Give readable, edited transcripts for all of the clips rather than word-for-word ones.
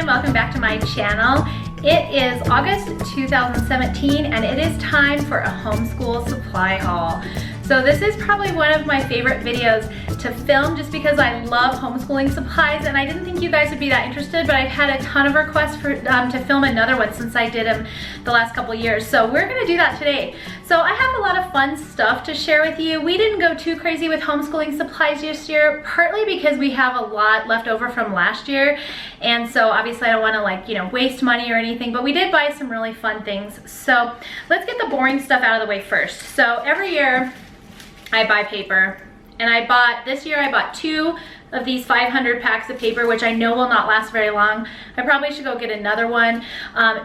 welcome back to my channel. It is August 2017 and it is time for a homeschool supply haul. So this is probably one of my favorite videos to film just because I love homeschooling supplies, and I didn't think you guys would be that interested, but I've had a ton of requests for to film another one since I did them the last couple years. So we're gonna do that today. So I have a lot of fun stuff to share with you. We didn't go too crazy with homeschooling supplies this year, partly because we have a lot left over from last year. And so obviously I don't wanna waste money or anything, but we did buy some really fun things. So let's get the boring stuff out of the way first. So every year I buy paper, and this year I bought 2 of these 500 packs of paper, which I know will not last very long. I probably should go get another one.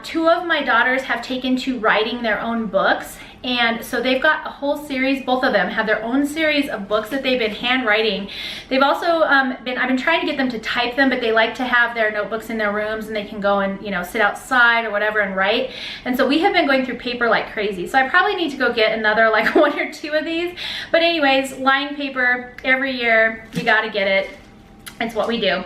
2 of my daughters have taken to writing their own books, and so they've got a whole series. Both of them have their own series of books that they've been handwriting. They've also I've been trying to get them to type them, but they like to have their notebooks in their rooms and they can go and sit outside or whatever and write. And so we have been going through paper like crazy. So I probably need to go get another 1 or 2 of these. But anyways, lined paper every year, you gotta get it. It's what we do.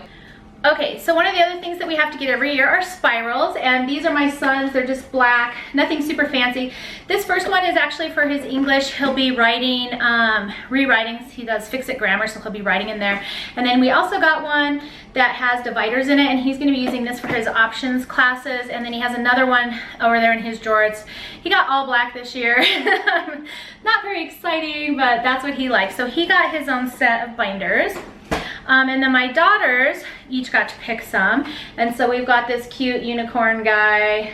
Okay, so one of the other things that we have to get every year are spirals, and these are my son's. They're just black, nothing super fancy. This first one is actually for his English. He'll be writing rewritings. He does fix-it grammar, so he'll be writing in there. And then we also got one that has dividers in it, and he's going to be using this for his options classes. And then he has another one over there in his drawer. He got all black this year. Not very exciting, but that's what he likes. So he got his own set of binders. And then my daughters each got to pick some. And so we've got this cute unicorn guy.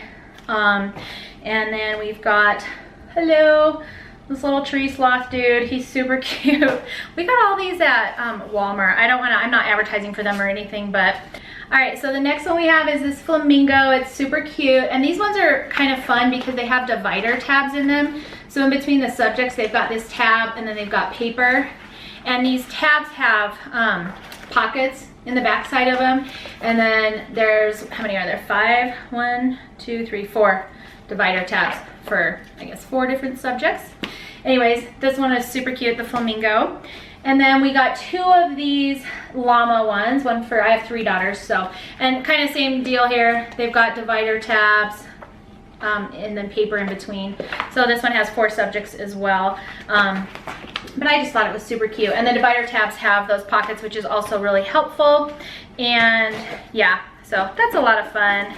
And then we've got, hello, this little tree sloth dude. He's super cute. We got all these at Walmart. I'm not advertising for them or anything, but all right, so the next one we have is this flamingo. It's super cute. And these ones are kind of fun because they have divider tabs in them. So in between the subjects, they've got this tab and then they've got paper. And these tabs have pockets in the back side of them. And then there's, how many are there? 5, 1, 2, 3, 4 divider tabs for, I guess, 4 different subjects. Anyways, this one is super cute, the flamingo. And then we got 2 of these llama ones, one for, I have 3 daughters, so, and kind of same deal here. They've got divider tabs. And then paper in between. So this one has 4 subjects as well. But I just thought it was super cute. And the divider tabs have those pockets, which is also really helpful. And yeah, so that's a lot of fun.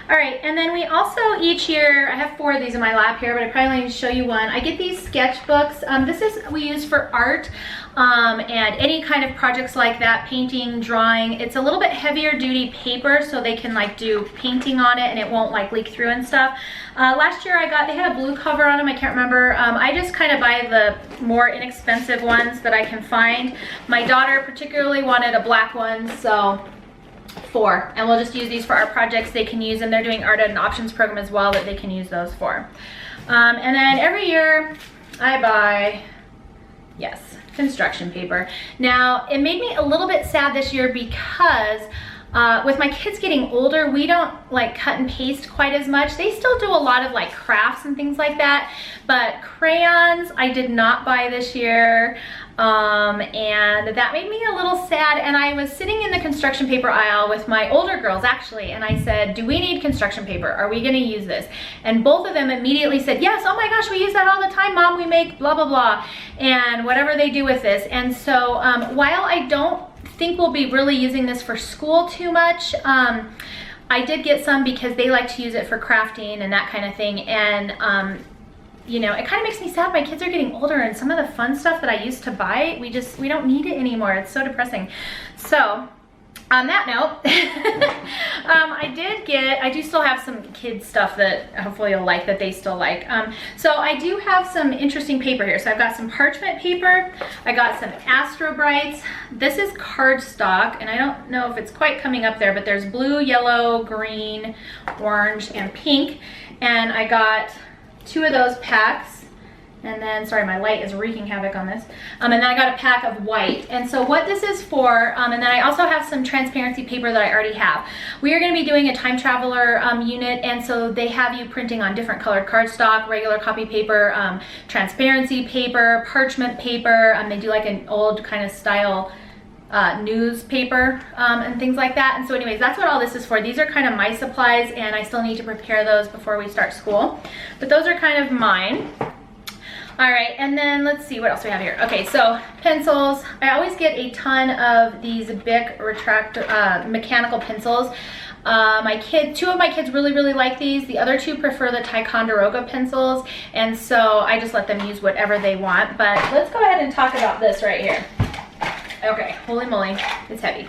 All right, and then we also each year, I have 4 of these in my lap here, but I probably need to show you one. I get these sketchbooks. We use for art and any kind of projects like that, painting, drawing. It's a little bit heavier duty paper, so they can do painting on it and it won't leak through and stuff. Last year they had a blue cover on them, I can't remember. I just kind of buy the more inexpensive ones that I can find. My daughter particularly wanted a black one, so 4, and we'll just use these for our projects. They can use them. They're doing art at an options program as well that they can use those for. And then every year I buy, yes, construction paper. Now it made me a little bit sad this year because with my kids getting older, we don't cut and paste quite as much. They still do a lot of crafts and things like that, but crayons I did not buy this year. And that made me a little sad. And I was sitting in the construction paper aisle with my older girls actually, and I said, do we need construction paper? Are we gonna use this? And both of them immediately said, yes, oh my gosh, we use that all the time, Mom. We make blah, blah, blah, and whatever they do with this. And so while I don't think we'll be really using this for school too much, I did get some because they like to use it for crafting and that kind of thing. And it kind of makes me sad. My kids are getting older, and some of the fun stuff that I used to buy, we don't need it anymore. It's so depressing. So on that note, I do still have some kids stuff that hopefully you'll like, that they still like. So I do have some interesting paper here. So I've got some parchment paper. I got some Astro Brights. This is cardstock, and I don't know if it's quite coming up there, but there's blue, yellow, green, orange, and pink. And I got 2 of those packs. And then, sorry, my light is wreaking havoc on this. And then I got a pack of white. And so what this is for, and then I also have some transparency paper that I already have. We are gonna be doing a time traveler unit, and so they have you printing on different colored cardstock, regular copy paper, transparency paper, parchment paper. They do an old kind of style newspaper and things like that. And so anyways, that's what all this is for. These are kind of my supplies, and I still need to prepare those before we start school. But those are kind of mine. All right, and then let's see what else we have here. Okay, so pencils. I always get a ton of these Bic mechanical pencils. Two of my kids really like these. The other two prefer the Ticonderoga pencils, and so I just let them use whatever they want. But let's go ahead and talk about this right here. Okay, holy moly, it's heavy.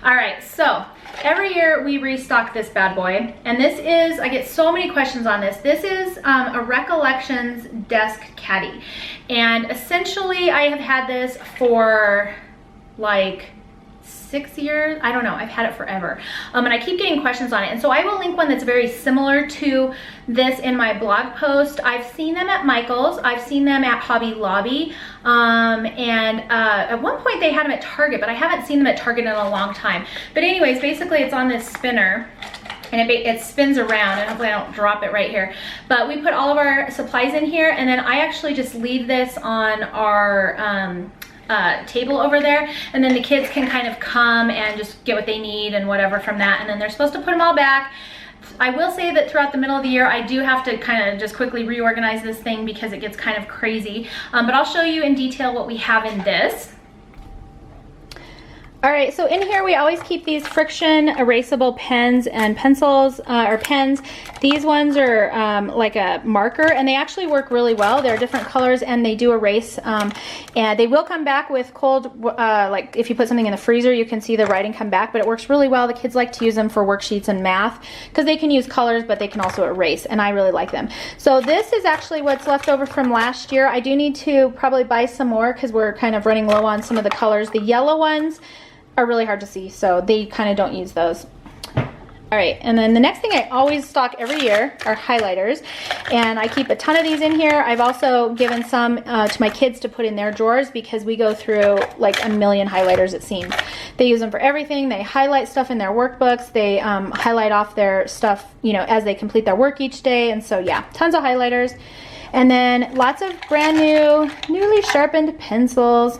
All right, so every year we restock this bad boy, and this is, I get so many questions on this. This is a Recollections desk caddy, and essentially I have had this for like 6 years. I don't know, I've had it forever. And I keep getting questions on it. And so I will link one that's very similar to this in my blog post. I've seen them at Michael's. I've seen them at Hobby Lobby. At one point they had them at Target, but I haven't seen them at Target in a long time. But anyways, basically it's on this spinner, and it spins around, and hopefully I don't drop it right here. But we put all of our supplies in here, and then I actually just leave this on our table over there, and then the kids can kind of come and just get what they need and whatever from that, and then they're supposed to put them all back. I will say that throughout the middle of the year I do have to kind of just quickly reorganize this thing because it gets kind of crazy, but I'll show you in detail what we have in this. All right, so in here we always keep these friction erasable pens and pencils, or pens. These ones are like a marker, and they actually work really well. They're different colors, and they do erase, and they will come back with cold, like if you put something in the freezer, you can see the writing come back, but it works really well. The kids like to use them for worksheets and math because they can use colors, but they can also erase, and I really like them. So this is actually what's left over from last year. I do need to probably buy some more because we're kind of running low on some of the colors. The yellow ones are really hard to see, so they kind of don't use those. All right, and then the next thing I always stock every year are highlighters, and I keep a ton of these in here. I've also given some to my kids to put in their drawers because we go through like a million highlighters, it seems. They use them for everything. They highlight stuff in their workbooks. They highlight off their stuff, you know, as they complete their work each day, and so yeah, tons of highlighters. And then lots of brand new, newly sharpened pencils.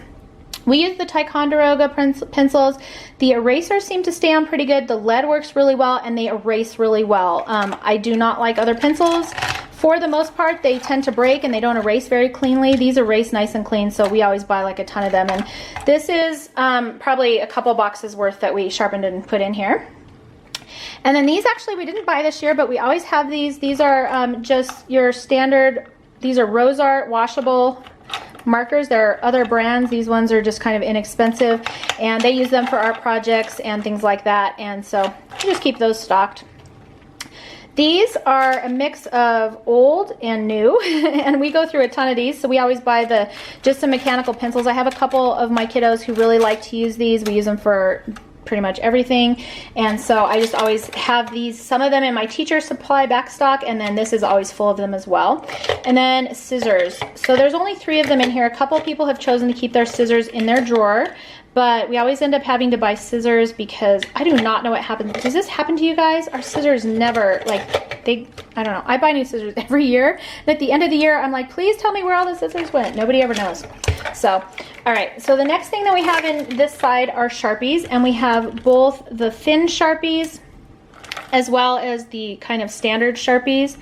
We use the Ticonderoga pencils. The erasers seem to stay on pretty good. The lead works really well, and they erase really well. I do not like other pencils. For the most part, they tend to break and they don't erase very cleanly. These erase nice and clean, so we always buy like a ton of them. And this is probably a couple boxes worth that we sharpened and put in here. And then these actually we didn't buy this year, but we always have these. These are just your standard, these are Rose Art washable markers. There are other brands. These ones are just kind of inexpensive, and they use them for art projects and things like that, and so we just keep those stocked. These are a mix of old and new, and we go through a ton of these, so we always buy just some mechanical pencils. I have a couple of my kiddos who really like to use these. We use them for pretty much everything, and so I just always have these, some of them in my teacher supply backstock, and then this is always full of them as well. And then scissors. So there's only 3 of them in here. A couple people have chosen to keep their scissors in their drawer, but we always end up having to buy scissors because I do not know what happens. Does this happen to you guys? Our scissors never, like, I don't know. I buy new scissors every year, and at the end of the year, I'm like, please tell me where all the scissors went. Nobody ever knows. So, all right. So the next thing that we have in this side are Sharpies, and we have both the thin Sharpies as well as the kind of standard Sharpies.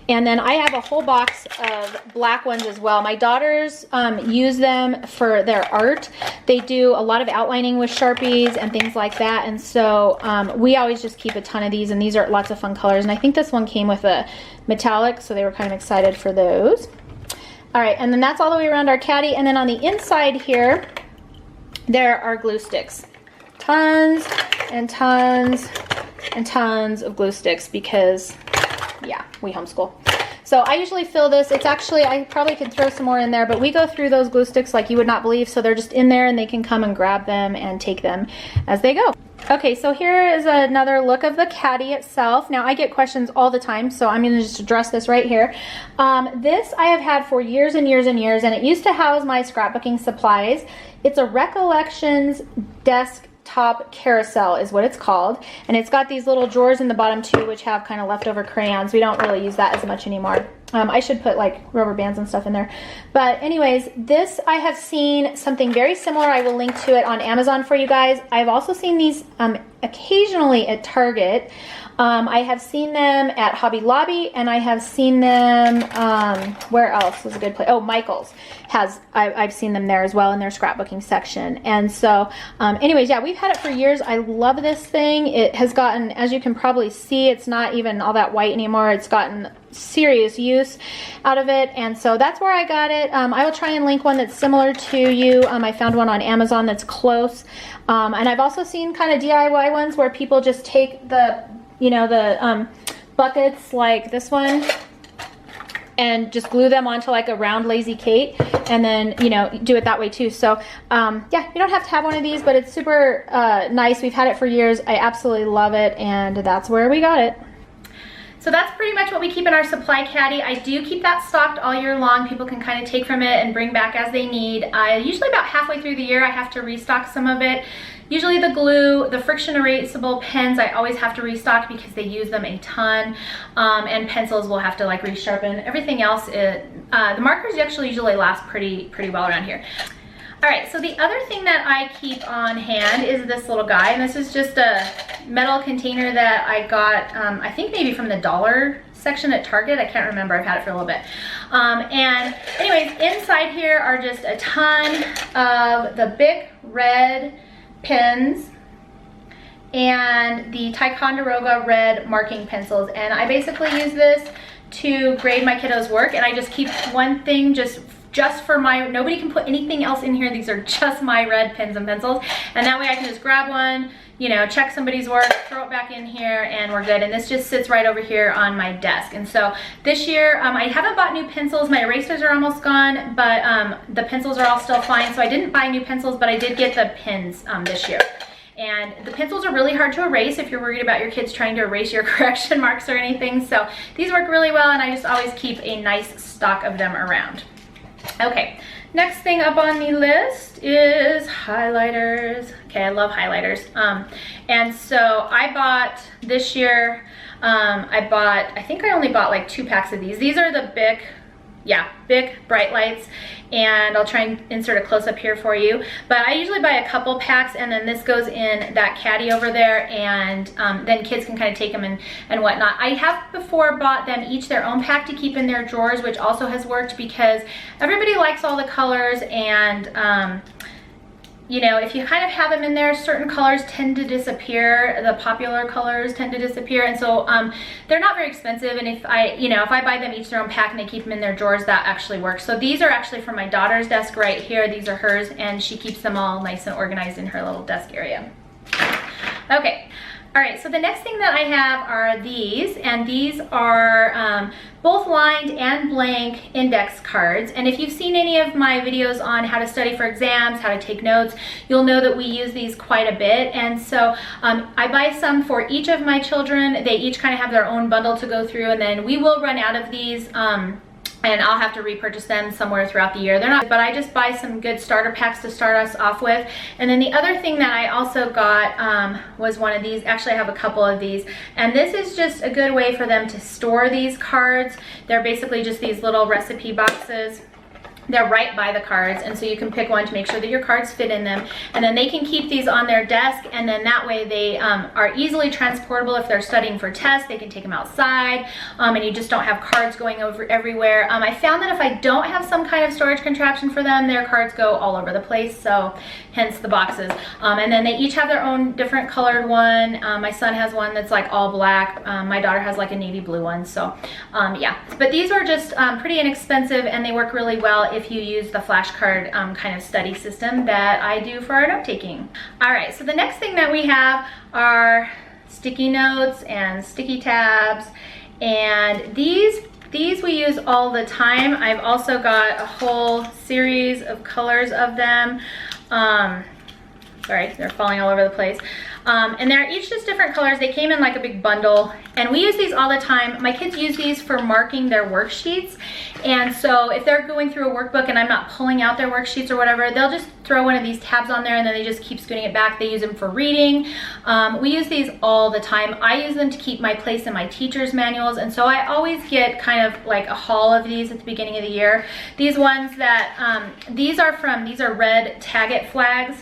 And then I have a whole box of black ones as well. My daughters use them for their art. They do a lot of outlining with Sharpies and things like that. And so we always just keep a ton of these, and these are lots of fun colors. And I think this one came with a metallic, so they were kind of excited for those. All right, and then that's all the way around our caddy. And then on the inside here, there are glue sticks. Tons and tons and tons of glue sticks because, yeah, we homeschool. So I usually fill this. It's actually, I probably could throw some more in there, but we go through those glue sticks like you would not believe. So they're just in there, and they can come and grab them and take them as they go. Okay, so here is another look of the caddy itself. Now, I get questions all the time, so I'm going to just address this right here. This I have had for years and years and years, and it used to house my scrapbooking supplies. It's a Recollections desktop carousel is what it's called, and it's got these little drawers in the bottom too, which have kind of leftover crayons. We don't really use that as much anymore. I should put like rubber bands and stuff in there. But anyways, this, I have seen something very similar. I will link to it on Amazon for you guys. I've also seen these occasionally at Target. I have seen them at Hobby Lobby, and I have seen them, where else was a good place? Oh, Michael's has, I've seen them there as well in their scrapbooking section. And so, anyways, yeah, we've had it for years. I love this thing. It has gotten, as you can probably see, it's not even all that white anymore. It's gotten serious use out of it, and so that's where I got it. I will try and link one that's similar to you. I found one on Amazon that's close, and I've also seen kind of DIY ones where people just take the, you know, the buckets like this one and just glue them onto like a round Lazy Kate, and then, you know, do it that way too. So yeah, you don't have to have one of these, but it's super nice. We've had it for years. I absolutely love it, and that's where we got it. So that's pretty much what we keep in our supply caddy. I do keep that stocked all year long. People can kind of take from it and bring back as they need. Usually about halfway through the year I have to restock some of it. Usually the glue, the friction erasable pens, I always have to restock because they use them a ton. And pencils will have to like resharpen. Everything else, the markers actually usually last pretty well around here. All right, so the other thing that I keep on hand is this little guy, and this is just a metal container that I got, I think maybe from the dollar section at Target. I can't remember, I've had it for a little bit. And anyways, inside here are just a ton of the Bic red pens and the Ticonderoga red marking pencils, and I basically use this to grade my kiddos' work, and I just keep one thing just for my, nobody can put anything else in here. These are just my red pens and pencils, and that way I can just grab one, you know, check somebody's work, throw it back in here, and we're good. And this just sits right over here on my desk. And so this year, I haven't bought new pencils. My erasers are almost gone, but the pencils are all still fine. So I didn't buy new pencils, but I did get the pens this year. And the pencils are really hard to erase if you're worried about your kids trying to erase your correction marks or anything. So these work really well, and I just always keep a nice stock of them around. Okay, next thing up on the list is highlighters. Okay, I love highlighters. And so I bought this year, I think I only bought like 2 packs of these. These are the Bic, Bic Bright Lights, and I'll try and insert a close-up here for you. But I usually buy a couple packs, and then this goes in that caddy over there, and then kids can kind of take them and whatnot. I have before bought them each their own pack to keep in their drawers, which also has worked because everybody likes all the colors, and you know, if you kind of have them in there, certain colors tend to disappear. The popular colors tend to disappear, and so they're not very expensive. And if I buy them each their own pack and they keep them in their drawers, that actually works. So these are actually from my daughter's desk right here. These are hers, and she keeps them all nice and organized in her little desk area. Okay. All right, so the next thing that I have are these, and these are both lined and blank index cards. And if you've seen any of my videos on how to study for exams, how to take notes, you'll know that we use these quite a bit. And so I buy some for each of my children. They each kind of have their own bundle to go through, and then we will run out of these. And I'll have to repurchase them somewhere throughout the year. They're not, but I just buy some good starter packs to start us off with. And then the other thing that I also got was one of these. Actually, I have a couple of these. And this is just a good way for them to store these cards. They're basically just these little recipe boxes. They're right by the cards, and so you can pick one to make sure that your cards fit in them, and then they can keep these on their desk, and then that way they are easily transportable. If they're studying for tests, they can take them outside, and you just don't have cards going over everywhere. I found that if I don't have some kind of storage contraption for them, their cards go all over the place, so hence the boxes. And then they each have their own different colored one. My son has one that's like all black. My daughter has like a navy blue one, so yeah. But these are just pretty inexpensive, and they work really well if you use the flashcard kind of study system that I do for our note taking. All right, so the next thing that we have are sticky notes and sticky tabs, and these we use all the time. I've also got a whole series of colors of them. Sorry, they're falling all over the place. And they're each just different colors. They came in like a big bundle, and we use these all the time. My kids use these for marking their worksheets, and so if they're going through a workbook and I'm not pulling out their worksheets or whatever, they'll just throw one of these tabs on there and then they just keep scooting it back. They use them for reading. We use these all the time. I use them to keep my place in my teacher's manuals, and so I always get kind of like a haul of these at the beginning of the year. These ones that, these are red tag it flags,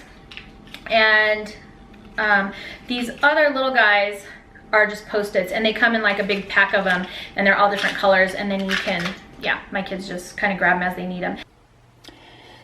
and these other little guys are just Post-its, and they come in like a big pack of them, and they're all different colors, and then you can, yeah, my kids just kind of grab them as they need them.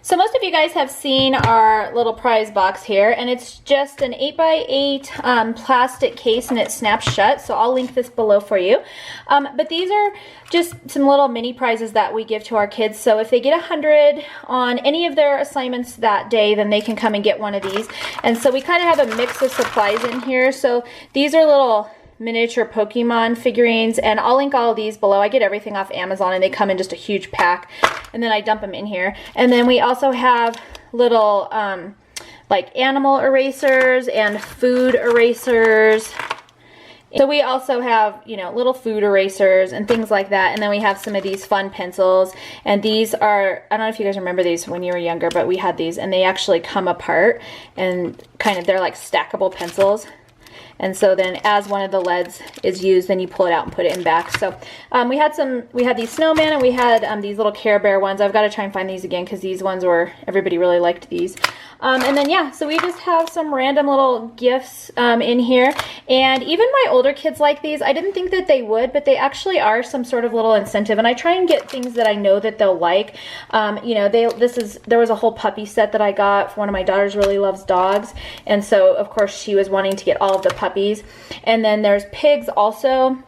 So most of you guys have seen our little prize box here, and it's just an 8x8 plastic case, and it snaps shut, so I'll link this below for you. But these are just some little mini prizes that we give to our kids. So if they get 100 on any of their assignments that day, then they can come and get one of these. And so we kind of have a mix of supplies in here. So these are little miniature Pokemon figurines, and I'll link all of these below. I get everything off Amazon, and they come in just a huge pack, and then I dump them in here. And then we also have little like animal erasers and food erasers. So we also have, you know, little food erasers and things like that. And then we have some of these fun pencils, and these are, I don't know if you guys remember these when you were younger, but we had these, and they actually come apart, and kind of, they're like stackable pencils. And so then as one of the leads is used, then you pull it out and put it in back. So we had these snowmen, and we had these little Care Bear ones. I've got to try and find these again, because these ones were, everybody really liked these. And then, yeah, so we just have some random little gifts in here. And even my older kids like these. I didn't think that they would, but they actually are some sort of little incentive. And I try and get things that I know that they'll like. You know, there was a whole puppy set that I got. One of my daughters really loves dogs. And so, of course, she was wanting to get all of the puppies. And then there's pigs also.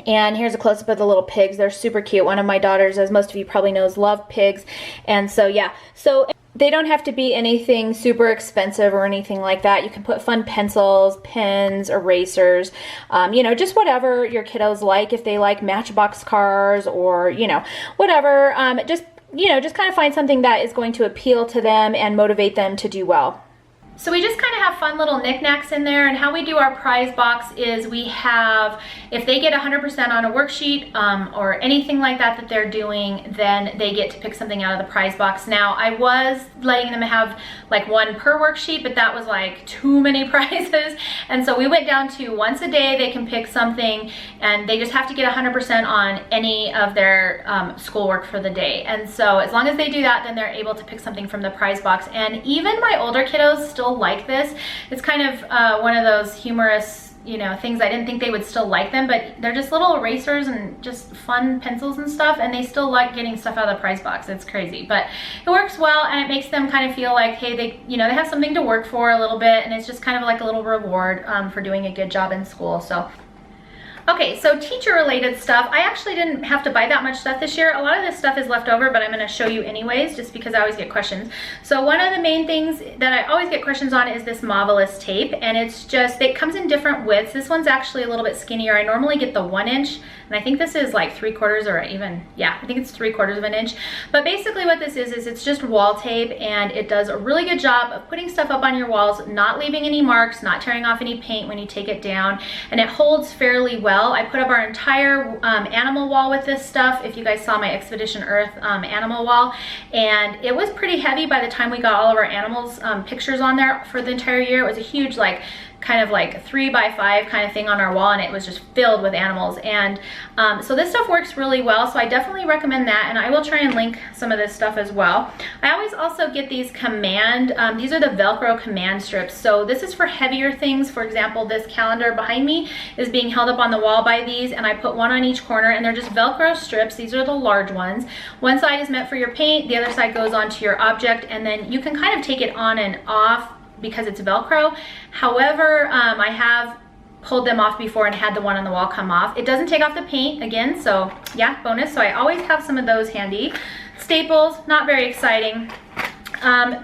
And here's a close-up of the little pigs. They're super cute. One of my daughters, as most of you probably knows, love pigs. And so, yeah. So they don't have to be anything super expensive or anything like that. You can put fun pencils, pens, erasers, you know, just whatever your kiddos like. If they like Matchbox cars or, you know, whatever, just kind of find something that is going to appeal to them and motivate them to do well. So we just kind of have fun little knickknacks in there, and how we do our prize box is we have, if they get 100% on a worksheet or anything like that that they're doing, then they get to pick something out of the prize box. Now, I was letting them have like one per worksheet, but that was like too many prizes, and so we went down to once a day they can pick something, and they just have to get 100% on any of their schoolwork for the day. And so as long as they do that, then they're able to pick something from the prize box. And even my older kiddos still like this. It's kind of one of those humorous, you know, things. I didn't think they would still like them, but they're just little erasers and just fun pencils and stuff, and they still like getting stuff out of the prize box. It's crazy, but it works well, and it makes them kind of feel like, hey, they have something to work for a little bit, and it's just kind of like a little reward for doing a good job in school. So okay, so teacher-related stuff. I actually didn't have to buy that much stuff this year. A lot of this stuff is left over, but I'm going to show you anyways, just because I always get questions. So one of the main things that I always get questions on is this Marvelous tape, and it's just, it comes in different widths. This one's actually a little bit skinnier. I normally get the 1 inch, and I think this is like 3/4 or even, yeah, I think it's 3/4 of an inch. But basically what this is it's just wall tape, and it does a really good job of putting stuff up on your walls, not leaving any marks, not tearing off any paint when you take it down, and it holds fairly well. I put up our entire animal wall with this stuff, if you guys saw my Expedition Earth animal wall, and it was pretty heavy by the time we got all of our animals pictures on there for the entire year. It was a huge, like, kind of like 3x5 kind of thing on our wall, and it was just filled with animals. And so this stuff works really well, so I definitely recommend that, and I will try and link some of this stuff as well. I always also get these these are the Velcro command strips. So this is for heavier things. For example, this calendar behind me is being held up on the wall by these, and I put one on each corner, and they're just Velcro strips. These are the large ones. One side is meant for your paint, the other side goes onto your object, and then you can kind of take it on and off because it's Velcro. However, I have pulled them off before and had the one on the wall come off. It doesn't take off the paint again, so yeah, bonus. So I always have some of those handy. Staples, not very exciting.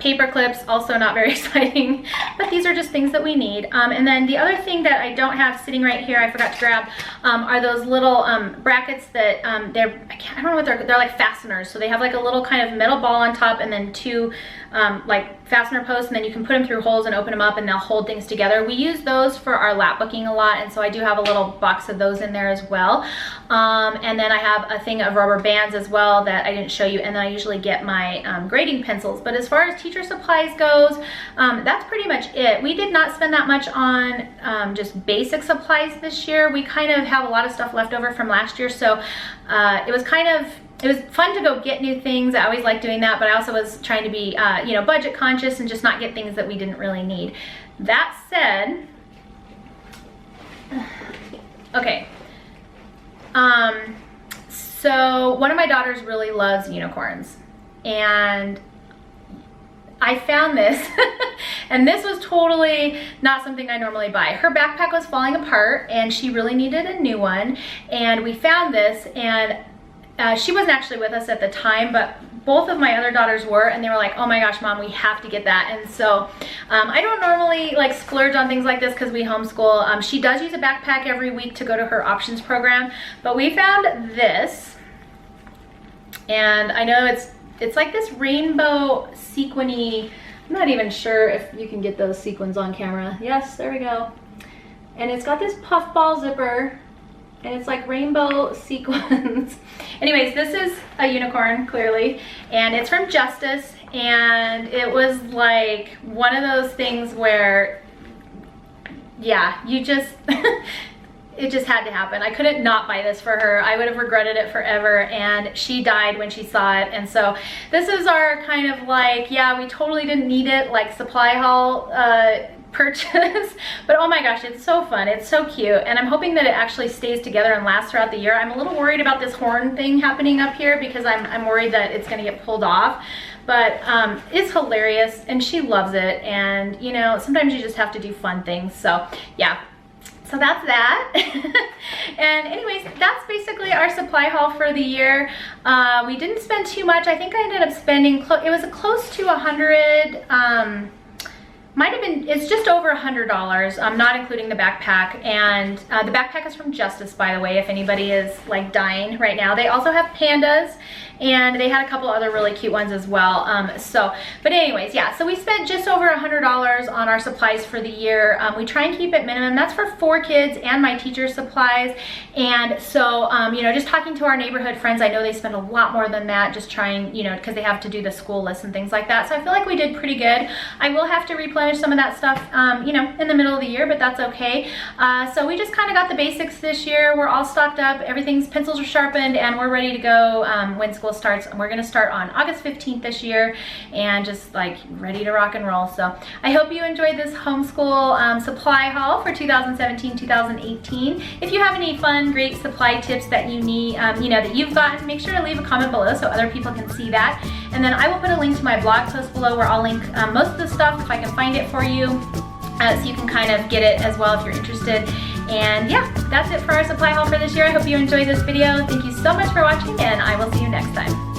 Paper clips, also not very exciting, but these are just things that we need. And then the other thing that I don't have sitting right here, I forgot to grab, are those little brackets that I don't know what they're like fasteners. So they have like a little kind of metal ball on top and then two like fastener posts, and then you can put them through holes and open them up and they'll hold things together. We use those for our lap booking a lot, and so I do have a little box of those in there as well. And then I have a thing of rubber bands as well that I didn't show you, and then I usually get my grading pencils. But as far as teacher supplies goes, that's pretty much it. We did not spend that much on just basic supplies this year. We kind of have a lot of stuff left over from last year, so it was fun to go get new things. I always like doing that, but I also was trying to be, you know, budget conscious and just not get things that we didn't really need. That said, okay. So one of my daughters really loves unicorns, and I found this, and this was totally not something I normally buy. Her backpack was falling apart, and she really needed a new one, and we found this, and she wasn't actually with us at the time, but both of my other daughters were, and they were like, oh my gosh, Mom, we have to get that. And so I don't normally like splurge on things like this because we homeschool. She does use a backpack every week to go to her options program, but we found this, and I know it's like this rainbow sequiny. I'm not even sure if you can get those sequins on camera. Yes, there we go. And it's got this puffball zipper, and it's like rainbow sequins. Anyways, this is a unicorn, clearly, and it's from Justice, and it was like one of those things where, yeah, you just, it just had to happen. I couldn't not buy this for her. I would have regretted it forever, and she died when she saw it. And so this is our kind of like, yeah, we totally didn't need it, like supply haul purchase, but oh my gosh, it's so fun. It's so cute, and I'm hoping that it actually stays together and lasts throughout the year. I'm a little worried about this horn thing happening up here because I'm worried that it's gonna get pulled off, but it's hilarious, and she loves it, and you know, sometimes you just have to do fun things. So yeah, so that's that. And anyways, that's basically our supply haul for the year. We didn't spend too much. I think I ended up spending, it was close to 100, might have been, it's just over $100, not including the backpack. And the backpack is from Justice, by the way, if anybody is like dying right now. They also have pandas, and they had a couple other really cute ones as well. But anyways, yeah, so we spent just over $100 on our supplies for the year. We try and keep it minimum. That's for 4 kids and my teacher's supplies. And so, you know, just talking to our neighborhood friends, I know they spend a lot more than that, just trying, you know, because they have to do the school list and things like that. So I feel like we did pretty good. I will have to replenish some of that stuff, you know, in the middle of the year, but that's okay. So we just kind of got the basics this year. We're all stocked up. Everything's, pencils are sharpened, and we're ready to go when school starts. And we're going to start on August 15th this year, and just like ready to rock and roll. So I hope you enjoyed this homeschool supply haul for 2017-2018. If you have any fun, great supply tips that you need, you know, that you've gotten, make sure to leave a comment below so other people can see that. And then I will put a link to my blog post below where I'll link most of the stuff if I can find it for you, so you can kind of get it as well if you're interested. And yeah, that's it for our supply haul for this year. I hope you enjoyed this video. Thank you so much for watching, and I will see you next time.